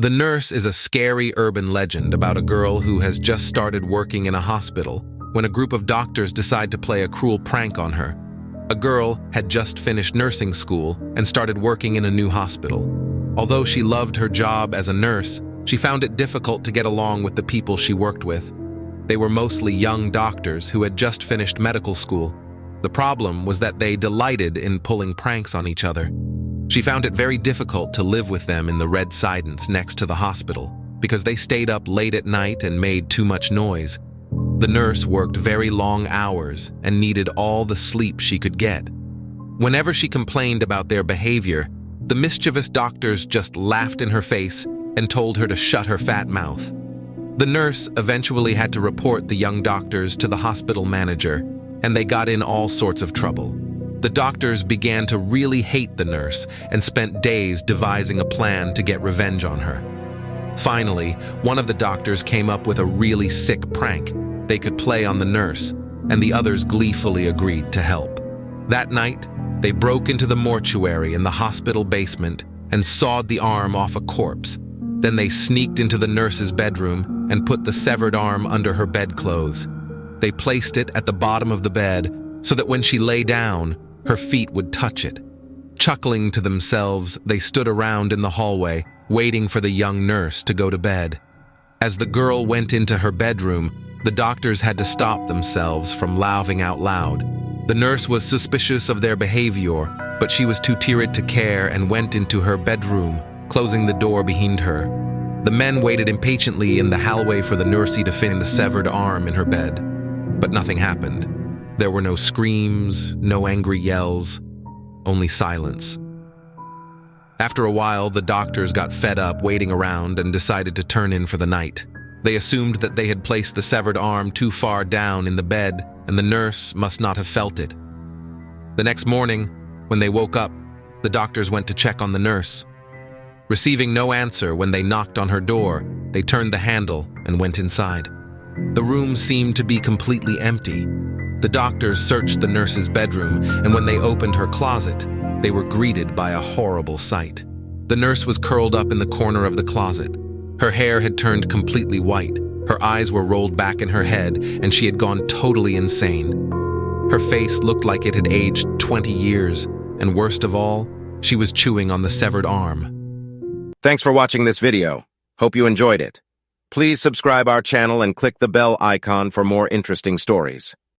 The Nurse is a scary urban legend about a girl who has just started working in a hospital when a group of doctors decide to play a cruel prank on her. A girl had just finished nursing school and started working in a new hospital. Although she loved her job as a nurse, she found it difficult to get along with the people she worked with. They were mostly young doctors who had just finished medical school. The problem was that they delighted in pulling pranks on each other. She found it very difficult to live with them in the red sidence next to the hospital because they stayed up late at night and made too much noise. The nurse worked very long hours and needed all the sleep she could get. Whenever she complained about their behavior, the mischievous doctors just laughed in her face and told her to shut her fat mouth. The nurse eventually had to report the young doctors to the hospital manager, and they got in all sorts of trouble. The doctors began to really hate the nurse and spent days devising a plan to get revenge on her. Finally, one of the doctors came up with a really sick prank they could play on the nurse, and the others gleefully agreed to help. That night, they broke into the mortuary in the hospital basement and sawed the arm off a corpse. Then they sneaked into the nurse's bedroom and put the severed arm under her bedclothes. They placed it at the bottom of the bed so that when she lay down, her feet would touch it. Chuckling to themselves, they stood around in the hallway, waiting for the young nurse to go to bed. As the girl went into her bedroom, the doctors had to stop themselves from laughing out loud. The nurse was suspicious of their behavior, but she was too tired to care and went into her bedroom, closing the door behind her. The men waited impatiently in the hallway for the nursey to find the severed arm in her bed, but nothing happened. There were no screams, no angry yells, only silence. After a while, the doctors got fed up waiting around and decided to turn in for the night. They assumed that they had placed the severed arm too far down in the bed, and the nurse must not have felt it. The next morning, when they woke up, the doctors went to check on the nurse. Receiving no answer when they knocked on her door, they turned the handle and went inside. The room seemed to be completely empty. The doctors searched the nurse's bedroom, and when they opened her closet, they were greeted by a horrible sight. The nurse was curled up in the corner of the closet. Her hair had turned completely white, her eyes were rolled back in her head, and she had gone totally insane. Her face looked like it had aged 20 years, and worst of all, she was chewing on the severed arm. Thanks for watching this video. Hope you enjoyed it. Please subscribe our channel and click the bell icon for more interesting stories.